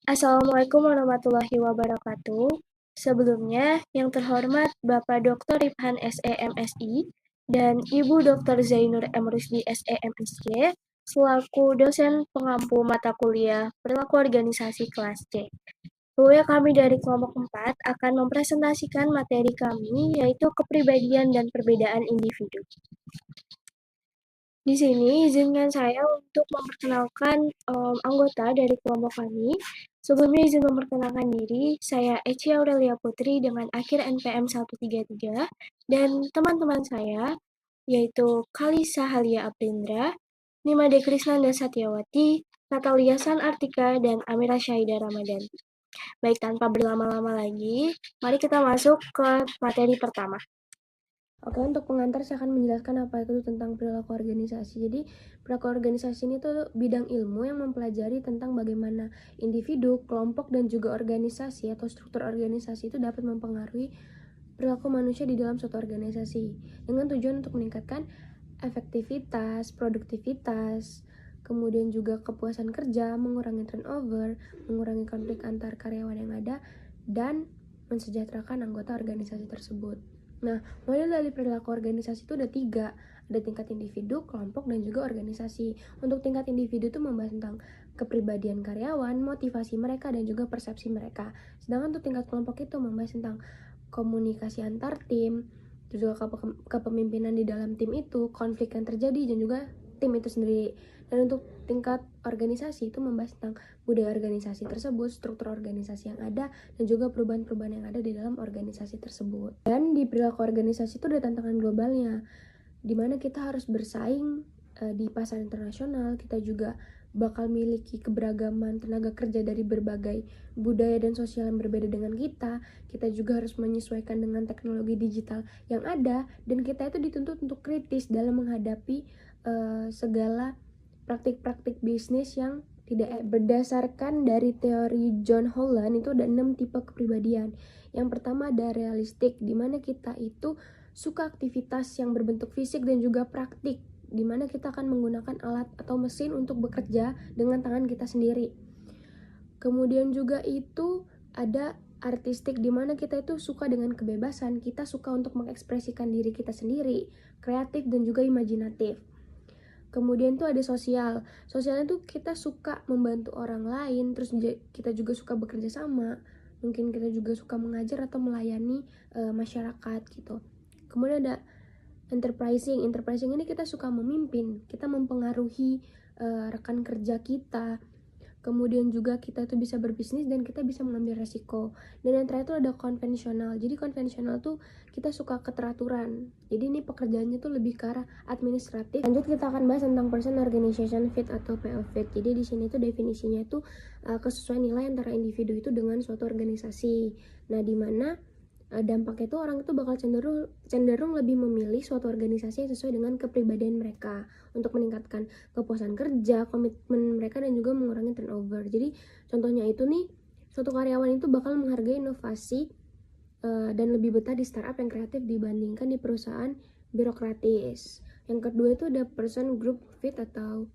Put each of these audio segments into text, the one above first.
Assalamualaikum warahmatullahi wabarakatuh. Sebelumnya, yang terhormat Bapak Dr. Rifhan SEMSI dan Ibu Dr. Zainur M. Rusdi SEMSC selaku dosen pengampu mata kuliah Perilaku Organisasi kelas C. Lalu kami dari kelompok 4 akan mempresentasikan materi kami yaitu kepribadian dan perbedaan individu. Di sini izinkan saya untuk memperkenalkan anggota dari kelompok kami. Sebelumnya izin memperkenalkan diri, saya Eci Aurelia Putri dengan akhir NPM 133 dan teman-teman saya yaitu Kalisa Halia Aprindra, Nimade Krisnanda Satyawati, Natalia San Artika, dan Amira Syahida Ramadan. Baik, tanpa berlama-lama lagi, mari kita masuk ke materi pertama. Oke, untuk pengantar saya akan menjelaskan apa itu tentang perilaku organisasi. Jadi, perilaku organisasi ini tuh bidang ilmu yang mempelajari tentang bagaimana individu, kelompok, dan juga organisasi atau struktur organisasi itu dapat mempengaruhi perilaku manusia di dalam suatu organisasi dengan tujuan untuk meningkatkan efektivitas, produktivitas, kemudian juga kepuasan kerja, mengurangi turnover, mengurangi konflik antar karyawan yang ada, dan mensejahterakan anggota organisasi tersebut. Nah, model dari perilaku organisasi itu ada 3. Ada tingkat individu, kelompok, dan juga organisasi. Untuk tingkat individu itu membahas tentang kepribadian karyawan, motivasi mereka, dan juga persepsi mereka. Sedangkan untuk tingkat kelompok itu membahas tentang komunikasi antar tim, terus juga kepemimpinan di dalam tim itu, konflik yang terjadi, dan juga tim itu sendiri. Dan untuk tingkat organisasi itu membahas tentang budaya organisasi tersebut, struktur organisasi yang ada, dan juga perubahan-perubahan yang ada di dalam organisasi tersebut. Dan di perilaku organisasi itu ada tantangan globalnya, dimana kita harus bersaing di pasar internasional. Kita juga bakal miliki keberagaman tenaga kerja dari berbagai budaya dan sosial yang berbeda dengan kita. Kita juga harus menyesuaikan dengan teknologi digital yang ada, dan kita itu dituntut untuk kritis dalam menghadapi segala praktik-praktik bisnis yang tidak berdasarkan dari teori John Holland. Itu ada 6 tipe kepribadian. Yang pertama ada realistik, dimana kita itu suka aktivitas yang berbentuk fisik dan juga praktik, dimana kita akan menggunakan alat atau mesin untuk bekerja dengan tangan kita sendiri. Kemudian juga itu ada artistik, dimana kita itu suka dengan kebebasan, kita suka untuk mengekspresikan diri kita sendiri, kreatif dan juga imajinatif. Kemudian tuh ada sosial. Sosialnya tuh kita suka membantu orang lain, terus kita juga suka bekerja sama. Mungkin kita juga suka mengajar atau melayani masyarakat gitu. Kemudian ada enterprising. Enterprising ini kita suka memimpin, kita mempengaruhi rekan kerja kita. Kemudian juga kita tuh bisa berbisnis dan kita bisa mengambil resiko. Dan yang terakhir tuh ada konvensional. Jadi konvensional tuh kita suka keteraturan. Jadi ini pekerjaannya tuh lebih ke arah administratif. Lanjut kita akan bahas tentang person organization fit atau PO fit. Jadi di sini tuh definisinya tuh kesesuaian nilai antara individu itu dengan suatu organisasi. Nah, di mana dampaknya itu orang itu bakal cenderung lebih memilih suatu organisasi yang sesuai dengan kepribadian mereka untuk meningkatkan kepuasan kerja, komitmen mereka, dan juga mengurangi turnover. Jadi contohnya itu nih, suatu karyawan itu bakal menghargai inovasi dan lebih betah di startup yang kreatif dibandingkan di perusahaan birokratis. Yang kedua itu ada person group fit atau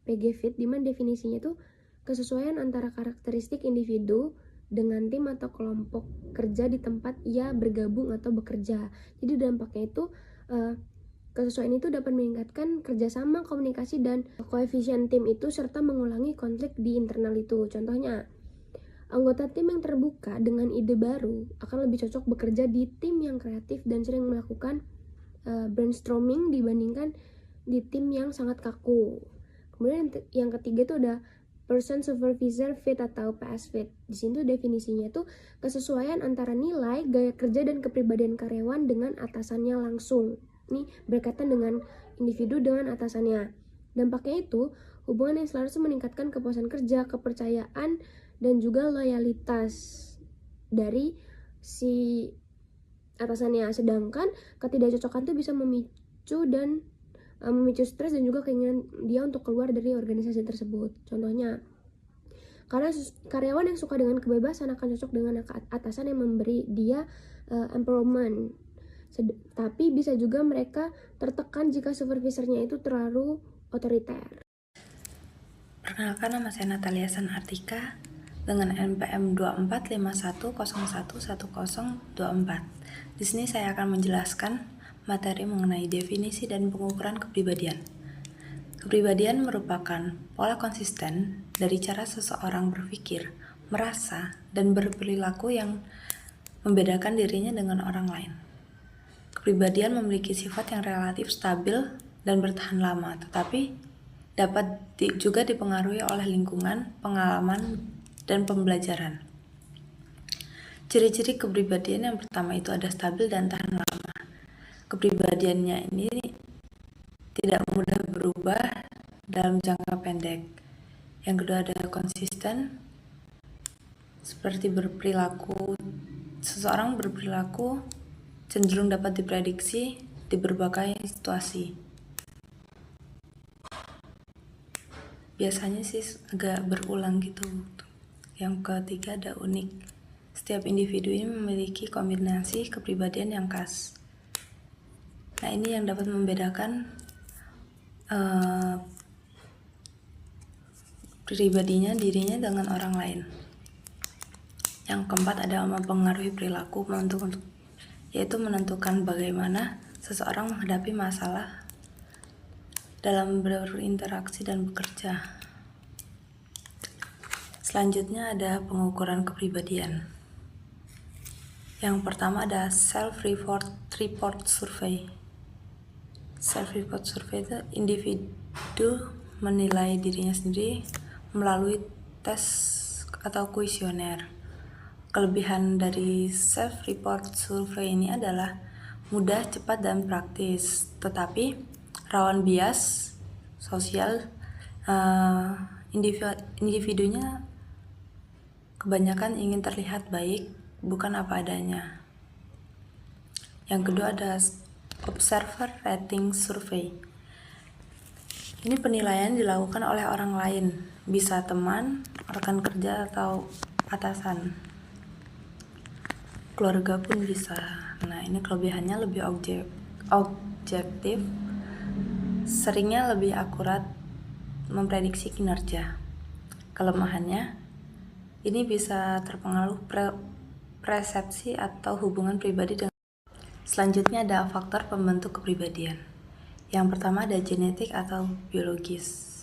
PG fit, di mana definisinya itu kesesuaian antara karakteristik individu dengan tim atau kelompok kerja di tempat ia bergabung atau bekerja. Jadi dampaknya itu kesesuaian itu dapat meningkatkan kerjasama, komunikasi, dan koefisien tim itu serta mengulangi konflik di internal itu. Contohnya, anggota tim yang terbuka dengan ide baru akan lebih cocok bekerja di tim yang kreatif dan sering melakukan brainstorming dibandingkan di tim yang sangat kaku. Kemudian yang ketiga itu ada person supervisor fit atau PS fit. Di sini tuh definisinya tuh kesesuaian antara nilai, gaya kerja, dan kepribadian karyawan dengan atasannya langsung. Ini berkaitan dengan individu dengan atasannya. Dampaknya itu hubungan yang selaras meningkatkan kepuasan kerja, kepercayaan, dan juga loyalitas dari si atasannya. Sedangkan ketidakcocokan itu bisa memicu stres dan juga keinginan dia untuk keluar dari organisasi tersebut. Contohnya, karena karyawan yang suka dengan kebebasan akan cocok dengan atasan yang memberi dia empowerment. Tapi bisa juga mereka tertekan jika supervisornya itu terlalu otoriter. Perkenalkan, nama saya Natalia San Artika. dengan NPM 2451011024. Di sini saya akan menjelaskan materi mengenai definisi dan pengukuran kepribadian. Kepribadian merupakan pola konsisten dari cara seseorang berpikir, merasa, dan berperilaku yang membedakan dirinya dengan orang lain. Kepribadian memiliki sifat yang relatif stabil dan bertahan lama, tetapi dapat juga dipengaruhi oleh lingkungan, pengalaman, dan pembelajaran. Ciri-ciri kepribadian yang pertama itu ada stabil dan tahan lama. Kepribadiannya ini tidak mudah berubah dalam jangka pendek. Yang kedua ada konsisten, seperti seseorang berperilaku cenderung dapat diprediksi di berbagai situasi. Biasanya sih agak berulang gitu. Yang ketiga ada unik. Setiap individu ini memiliki kombinasi kepribadian yang khas. Nah, ini yang dapat membedakan pribadinya dirinya dengan orang lain. Yang keempat adalah mempengaruhi perilaku yaitu menentukan bagaimana seseorang menghadapi masalah dalam berinteraksi dan bekerja. Selanjutnya ada pengukuran kepribadian. Yang pertama ada self-report survey. Self-report survey itu individu menilai dirinya sendiri melalui tes atau kuesioner. Kelebihan dari self-report survey ini adalah mudah, cepat, dan praktis, tetapi rawan bias sosial. Individunya kebanyakan ingin terlihat baik, bukan apa adanya. Yang kedua ada observer rating survey. Ini penilaian dilakukan oleh orang lain, bisa teman, rekan kerja, atau atasan. Keluarga pun bisa. Nah, ini kelebihannya lebih objektif, seringnya lebih akurat memprediksi kinerja. Kelemahannya, ini bisa terpengaruh persepsi atau hubungan pribadi dengan. Selanjutnya ada faktor pembentuk kepribadian. Yang pertama ada genetik atau biologis.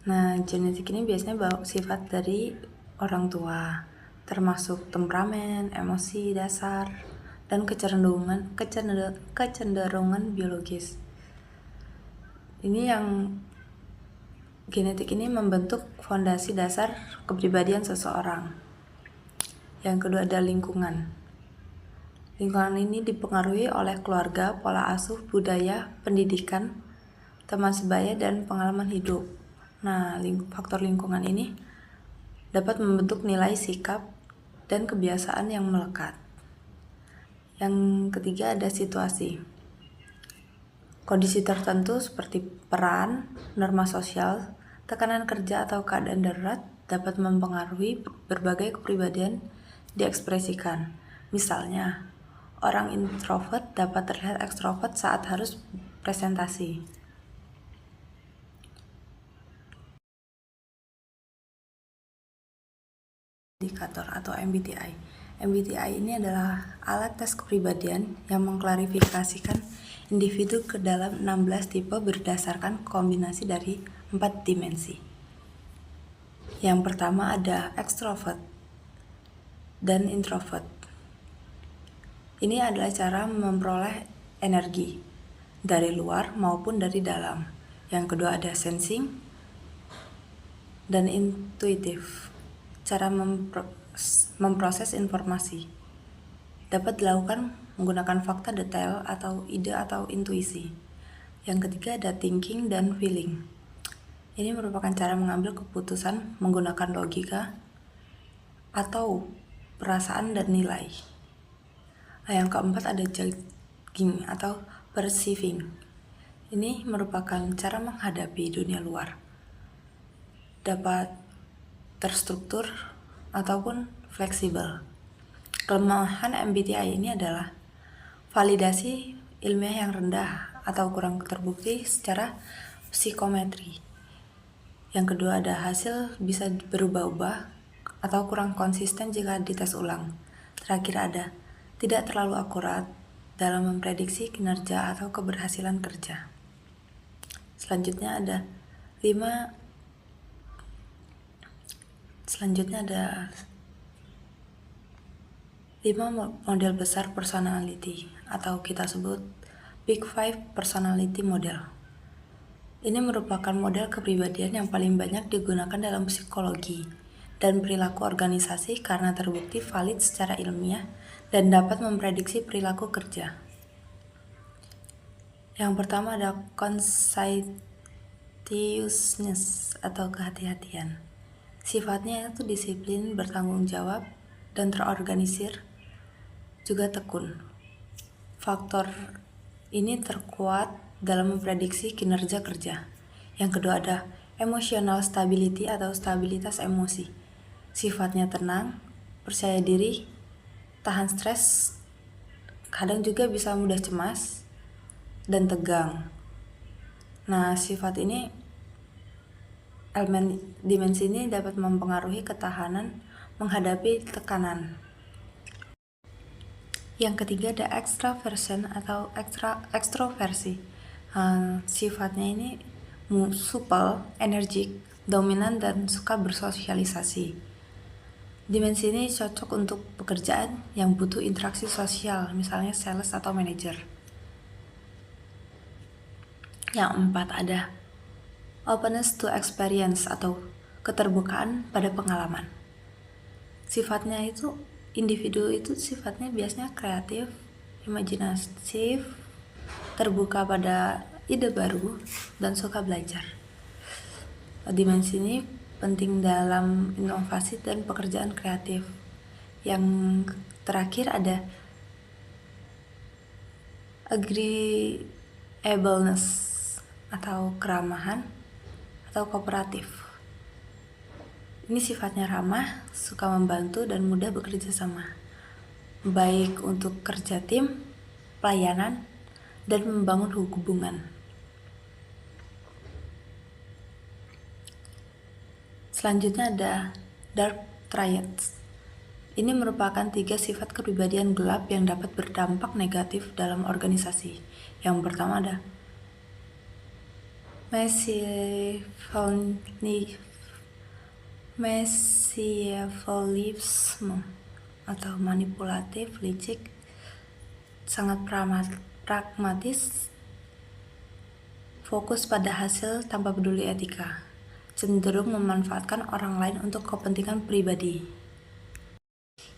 Nah, genetik ini biasanya bawa sifat dari orang tua, termasuk temperamen, emosi dasar, dan kecenderungan biologis. Ini yang genetik ini membentuk fondasi dasar kepribadian seseorang. Yang kedua ada lingkungan. Lingkungan ini dipengaruhi oleh keluarga, pola asuh, budaya, pendidikan, teman sebaya, dan pengalaman hidup. Nah, faktor lingkungan ini dapat membentuk nilai, sikap, dan kebiasaan yang melekat. Yang ketiga ada situasi. Kondisi tertentu seperti peran, norma sosial, tekanan kerja, atau keadaan darurat dapat mempengaruhi berbagai kepribadian diekspresikan. Misalnya, orang introvert dapat terlihat ekstrovert saat harus presentasi. Indikator atau MBTI. MBTI ini adalah alat tes kepribadian yang mengklarifikasikan individu ke dalam 16 tipe berdasarkan kombinasi dari 4 dimensi. Yang pertama ada extrovert dan introvert. Ini adalah cara memperoleh energi dari luar maupun dari dalam. Yang kedua ada sensing dan intuitif. Cara memproses informasi dapat dilakukan menggunakan fakta detail atau ide atau intuisi. Yang ketiga ada thinking dan feeling. Ini merupakan cara mengambil keputusan menggunakan logika atau perasaan dan nilai. Yang keempat ada judging atau perceiving. Ini merupakan cara menghadapi dunia luar. Dapat terstruktur ataupun fleksibel. Kelemahan MBTI ini adalah validasi ilmiah yang rendah atau kurang terbukti secara psikometri. Yang kedua ada hasil bisa berubah-ubah atau kurang konsisten jika dites ulang. Terakhir ada, tidak terlalu akurat dalam memprediksi kinerja atau keberhasilan kerja. Selanjutnya ada 5 model besar personality atau kita sebut Big Five Personality Model. Ini merupakan model kepribadian yang paling banyak digunakan dalam psikologi dan perilaku organisasi karena terbukti valid secara ilmiah dan dapat memprediksi perilaku kerja. Yang pertama ada conscientiousness atau kehati-hatian. Sifatnya itu disiplin, bertanggung jawab, dan terorganisir, juga tekun. Faktor ini terkuat dalam memprediksi kinerja kerja. Yang kedua ada emotional stability atau stabilitas emosi. Sifatnya tenang, percaya diri, tahan stres, kadang juga bisa mudah cemas, dan tegang. Nah, sifat ini, elemen dimensi ini dapat mempengaruhi ketahanan menghadapi tekanan. Yang ketiga ada extraversion atau ekstroversi. Sifatnya ini supel, energik, dominan, dan suka bersosialisasi. Dimensi ini cocok untuk pekerjaan yang butuh interaksi sosial, misalnya sales atau manajer. Yang empat ada openness to experience atau keterbukaan pada pengalaman. Sifatnya itu, individu itu sifatnya biasanya kreatif, imajinatif, terbuka pada ide baru, dan suka belajar. Dimensi ini penting dalam inovasi dan pekerjaan kreatif. Yang terakhir ada agreeableness atau keramahan atau kooperatif. Ini sifatnya ramah, suka membantu, dan mudah bekerja sama, baik untuk kerja tim, pelayanan, dan membangun hubungan. Selanjutnya ada dark triads. Ini merupakan 3 sifat kepribadian gelap yang dapat berdampak negatif dalam organisasi. Yang pertama ada machiavellisme atau manipulatif, licik, sangat pragmatis, fokus pada hasil tanpa peduli etika, cenderung memanfaatkan orang lain untuk kepentingan pribadi.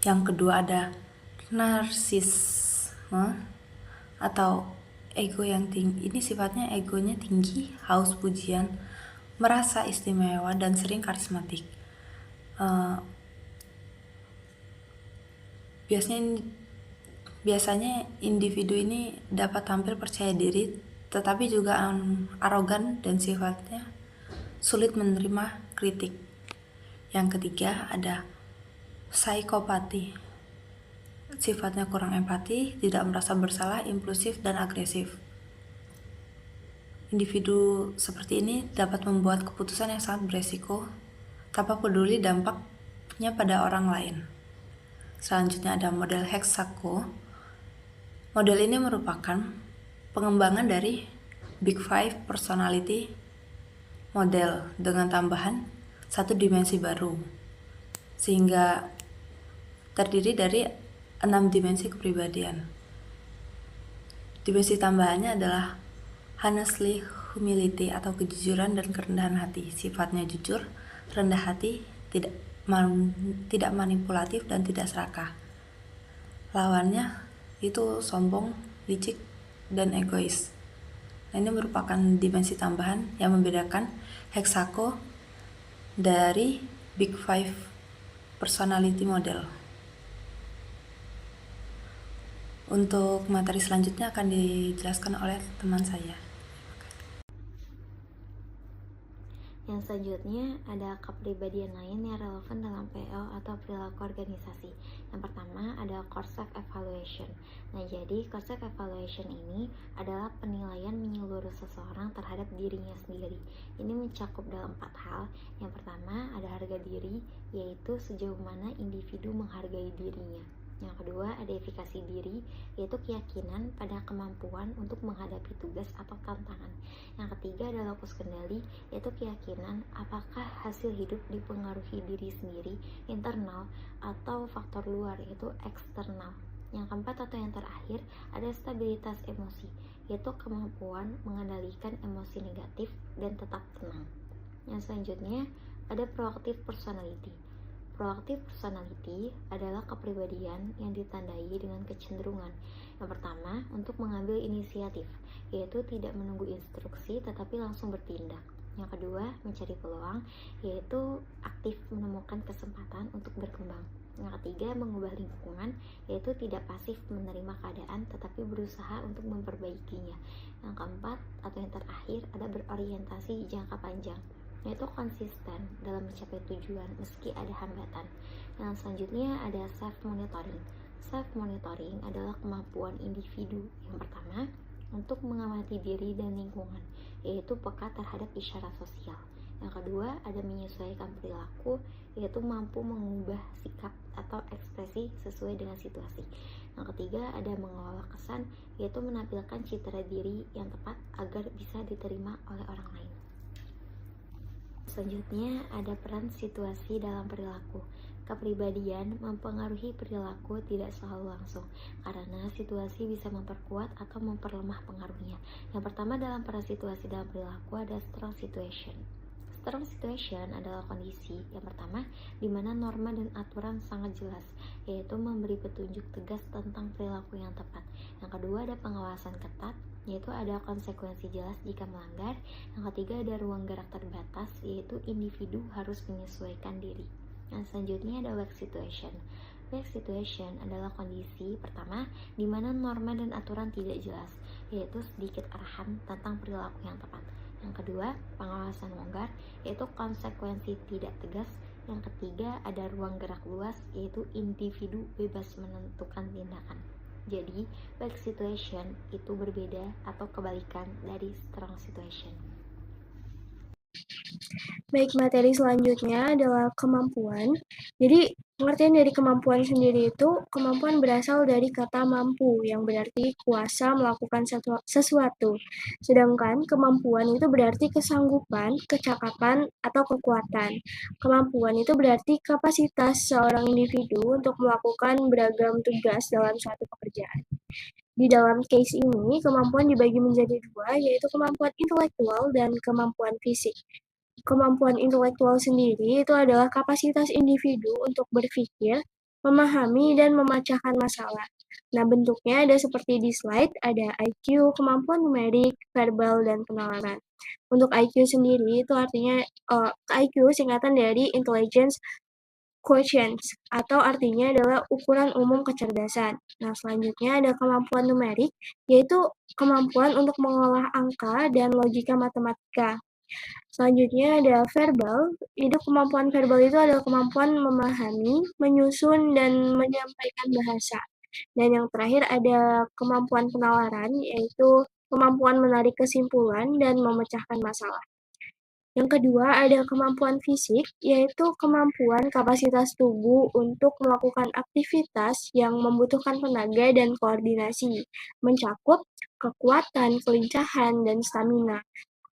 Yang kedua ada narsisme atau ego yang tinggi. Ini sifatnya egonya tinggi, haus pujian, merasa istimewa, dan sering karismatik. Biasanya individu ini dapat tampil percaya diri, tetapi juga arogan dan sifatnya sulit menerima kritik. Yang ketiga ada psikopati. Sifatnya kurang empati, tidak merasa bersalah, impulsif, dan agresif. Individu seperti ini dapat membuat keputusan yang sangat beresiko tanpa peduli dampaknya pada orang lain. Selanjutnya ada model Hexaco. Model ini merupakan pengembangan dari Big Five Personality Model dengan tambahan 1 dimensi baru, sehingga terdiri dari 6 dimensi kepribadian. Dimensi tambahannya adalah honestly humility atau kejujuran dan kerendahan hati. Sifatnya jujur, rendah hati, tidak manipulatif, dan tidak serakah. Lawannya itu sombong, licik, dan egois. Nah, ini merupakan dimensi tambahan yang membedakan Hexaco dari Big Five Personality Model. Untuk materi selanjutnya akan dijelaskan oleh teman saya. Yang selanjutnya ada kepribadian lain yang relevan dalam PL atau perilaku organisasi. Yang pertama ada core self evaluation. Nah, jadi core self evaluation ini adalah penilaian menyeluruh seseorang terhadap dirinya sendiri. Ini mencakup dalam 4 hal. Yang pertama ada harga diri, yaitu sejauh mana individu menghargai dirinya. Yang kedua ada efikasi diri, yaitu keyakinan pada kemampuan untuk menghadapi tugas atau tantangan. Yang ketiga adalah lokus kendali, yaitu keyakinan apakah hasil hidup dipengaruhi diri sendiri, internal, atau faktor luar, yaitu eksternal. Yang keempat atau yang terakhir ada stabilitas emosi, yaitu kemampuan mengendalikan emosi negatif dan tetap tenang. Yang selanjutnya ada proactive personality. Proactive personality adalah kepribadian yang ditandai dengan kecenderungan. Yang pertama, untuk mengambil inisiatif, yaitu tidak menunggu instruksi tetapi langsung bertindak. Yang kedua, mencari peluang, yaitu aktif menemukan kesempatan untuk berkembang. Yang ketiga, mengubah lingkungan, yaitu tidak pasif menerima keadaan tetapi berusaha untuk memperbaikinya. Yang keempat atau yang terakhir ada berorientasi jangka panjang, yaitu konsisten dalam mencapai tujuan meski ada hambatan. Yang selanjutnya ada self monitoring. Self monitoring adalah kemampuan individu yang pertama untuk mengamati diri dan lingkungan, yaitu peka terhadap isyarat sosial. Yang kedua ada menyesuaikan perilaku, yaitu mampu mengubah sikap atau ekspresi sesuai dengan situasi. Yang ketiga ada mengelola kesan, yaitu menampilkan citra diri yang tepat agar bisa diterima oleh orang lain. Selanjutnya ada peran situasi dalam perilaku. Kepribadian mempengaruhi perilaku tidak selalu langsung, karena situasi bisa memperkuat atau memperlemah pengaruhnya. Yang pertama dalam peran situasi dalam perilaku ada strong situation. Strong situation adalah kondisi yang pertama di mana norma dan aturan sangat jelas, yaitu memberi petunjuk tegas tentang perilaku yang tepat. Yang kedua ada pengawasan ketat, yaitu ada konsekuensi jelas jika melanggar. Yang ketiga ada ruang gerak terbatas, yaitu individu harus menyesuaikan diri. Yang selanjutnya ada weak situation. Weak situation adalah kondisi pertama di mana norma dan aturan tidak jelas, yaitu sedikit arahan tentang perilaku yang tepat. Yang kedua, pengawasan longgar, yaitu konsekuensi tidak tegas. Yang ketiga, ada ruang gerak luas, yaitu individu bebas menentukan tindakan. Jadi, weak situation itu berbeda atau kebalikan dari strong situation. Baik, materi selanjutnya adalah kemampuan. Jadi, pengertian dari kemampuan sendiri itu, kemampuan berasal dari kata mampu, yang berarti kuasa melakukan sesuatu. Sedangkan kemampuan itu berarti kesanggupan, kecakapan, atau kekuatan. Kemampuan itu berarti kapasitas seorang individu untuk melakukan beragam tugas dalam suatu pekerjaan. Di dalam case ini, kemampuan dibagi menjadi dua, yaitu kemampuan intelektual dan kemampuan fisik. Kemampuan intelektual sendiri itu adalah kapasitas individu untuk berpikir, memahami, dan memecahkan masalah. Nah, bentuknya ada seperti di slide, ada IQ, kemampuan numerik, verbal, dan penalaran. Untuk IQ sendiri itu artinya IQ singkatan dari Intelligence Quotient, atau artinya adalah ukuran umum kecerdasan. Nah, selanjutnya ada kemampuan numerik, yaitu kemampuan untuk mengolah angka dan logika matematika. Selanjutnya ada verbal. Kemampuan verbal itu adalah kemampuan memahami, menyusun, dan menyampaikan bahasa. Dan yang terakhir ada kemampuan penalaran, yaitu kemampuan menarik kesimpulan dan memecahkan masalah. Yang kedua ada kemampuan fisik, yaitu kemampuan kapasitas tubuh untuk melakukan aktivitas yang membutuhkan tenaga dan koordinasi, mencakup kekuatan, kelincahan, dan stamina.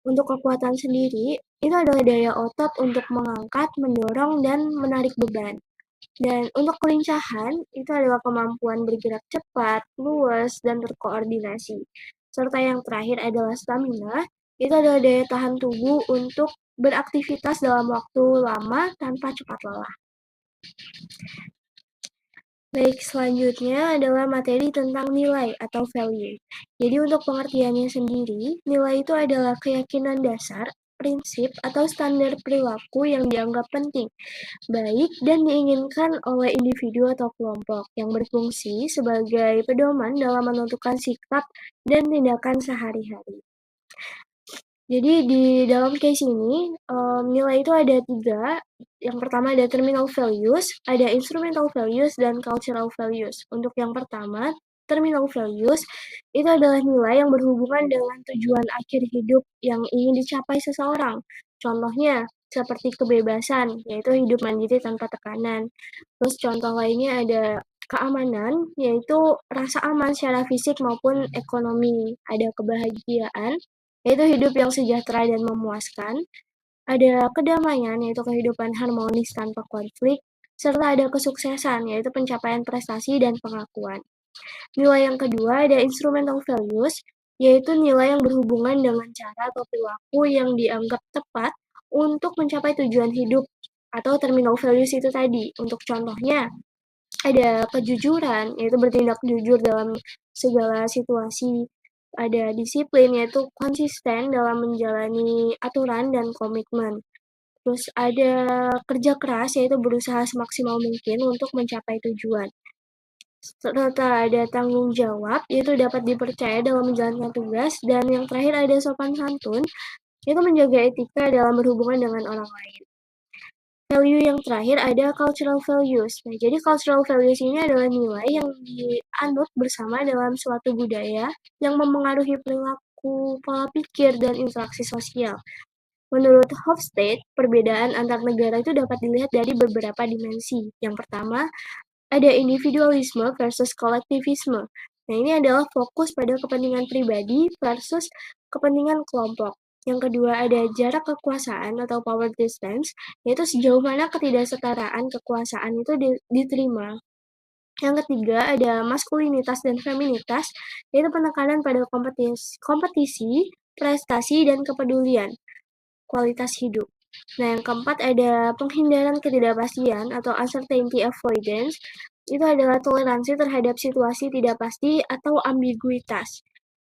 Untuk kekuatan sendiri, itu adalah daya otot untuk mengangkat, mendorong, dan menarik beban. Dan untuk kelincahan, itu adalah kemampuan bergerak cepat, luas, dan terkoordinasi. Serta yang terakhir adalah stamina, itu adalah daya tahan tubuh untuk beraktivitas dalam waktu lama tanpa cepat lelah. Baik, selanjutnya adalah materi tentang nilai atau value. Jadi untuk pengertiannya sendiri, nilai itu adalah keyakinan dasar, prinsip, atau standar perilaku yang dianggap penting, baik, dan diinginkan oleh individu atau kelompok yang berfungsi sebagai pedoman dalam menentukan sikap dan tindakan sehari-hari. Jadi di dalam case ini, nilai itu ada 3. Yang pertama ada terminal values, ada instrumental values, dan cultural values. Untuk yang pertama, terminal values itu adalah nilai yang berhubungan dengan tujuan akhir hidup yang ingin dicapai seseorang. Contohnya seperti kebebasan, yaitu hidup mandiri tanpa tekanan. Terus contoh lainnya ada keamanan, yaitu rasa aman secara fisik maupun ekonomi. Ada kebahagiaan, yaitu hidup yang sejahtera dan memuaskan. Ada kedamaian, yaitu kehidupan harmonis tanpa konflik. Serta ada kesuksesan, yaitu pencapaian prestasi dan pengakuan. Nilai yang kedua ada instrumental values, yaitu nilai yang berhubungan dengan cara atau perilaku yang dianggap tepat untuk mencapai tujuan hidup atau terminal values itu tadi. Untuk contohnya, ada kejujuran, yaitu bertindak jujur dalam segala situasi. Ada disiplin, yaitu konsisten dalam menjalani aturan dan komitmen. Terus ada kerja keras, yaitu berusaha semaksimal mungkin untuk mencapai tujuan. Serta ada tanggung jawab, yaitu dapat dipercaya dalam menjalankan tugas. Dan yang terakhir ada sopan santun, yaitu menjaga etika dalam berhubungan dengan orang lain. Value yang terakhir ada cultural values. Nah, jadi cultural values ini adalah nilai yang dianut bersama dalam suatu budaya yang memengaruhi perilaku, pola pikir, dan interaksi sosial. Menurut Hofstede, perbedaan antar negara itu dapat dilihat dari beberapa dimensi. Yang pertama, ada individualisme versus kolektivisme. Nah, ini adalah fokus pada kepentingan pribadi versus kepentingan kelompok. Yang kedua, ada jarak kekuasaan atau power distance, yaitu sejauh mana ketidaksetaraan kekuasaan itu diterima. Yang ketiga, ada maskulinitas dan feminitas, yaitu penekanan pada kompetisi, prestasi, dan kepedulian, kualitas hidup. Nah, yang keempat ada penghindaran ketidakpastian atau uncertainty avoidance. Itu adalah toleransi terhadap situasi tidak pasti atau ambiguitas.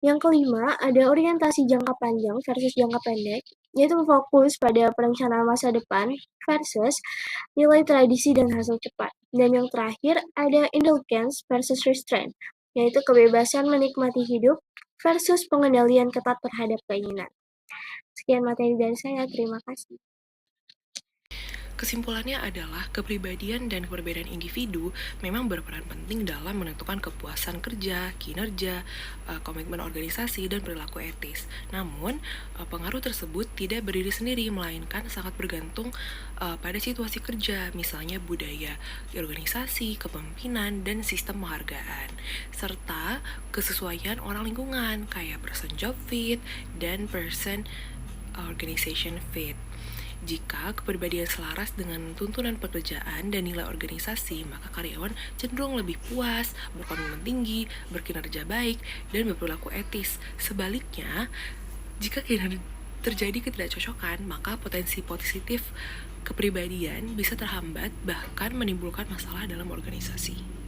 Yang kelima, ada orientasi jangka panjang versus jangka pendek, yaitu fokus pada perencanaan masa depan versus nilai tradisi dan hasil cepat. Dan yang terakhir, ada indulgence versus restraint, yaitu kebebasan menikmati hidup versus pengendalian ketat terhadap keinginan. Sekian materi dari saya, terima kasih. Kesimpulannya adalah kepribadian dan perbedaan individu memang berperan penting dalam menentukan kepuasan kerja, kinerja, komitmen organisasi, dan perilaku etis. Namun, pengaruh tersebut tidak berdiri sendiri, melainkan sangat bergantung pada situasi kerja, misalnya budaya, organisasi, kepemimpinan, dan sistem penghargaan, serta kesesuaian orang lingkungan, kayak person job fit dan person organization fit. Jika kepribadian selaras dengan tuntunan pekerjaan dan nilai organisasi, maka karyawan cenderung lebih puas, berkomitmen tinggi, berkinerja baik, dan berperilaku etis. Sebaliknya, jika terjadi ketidakcocokan, maka potensi positif kepribadian bisa terhambat, bahkan menimbulkan masalah dalam organisasi.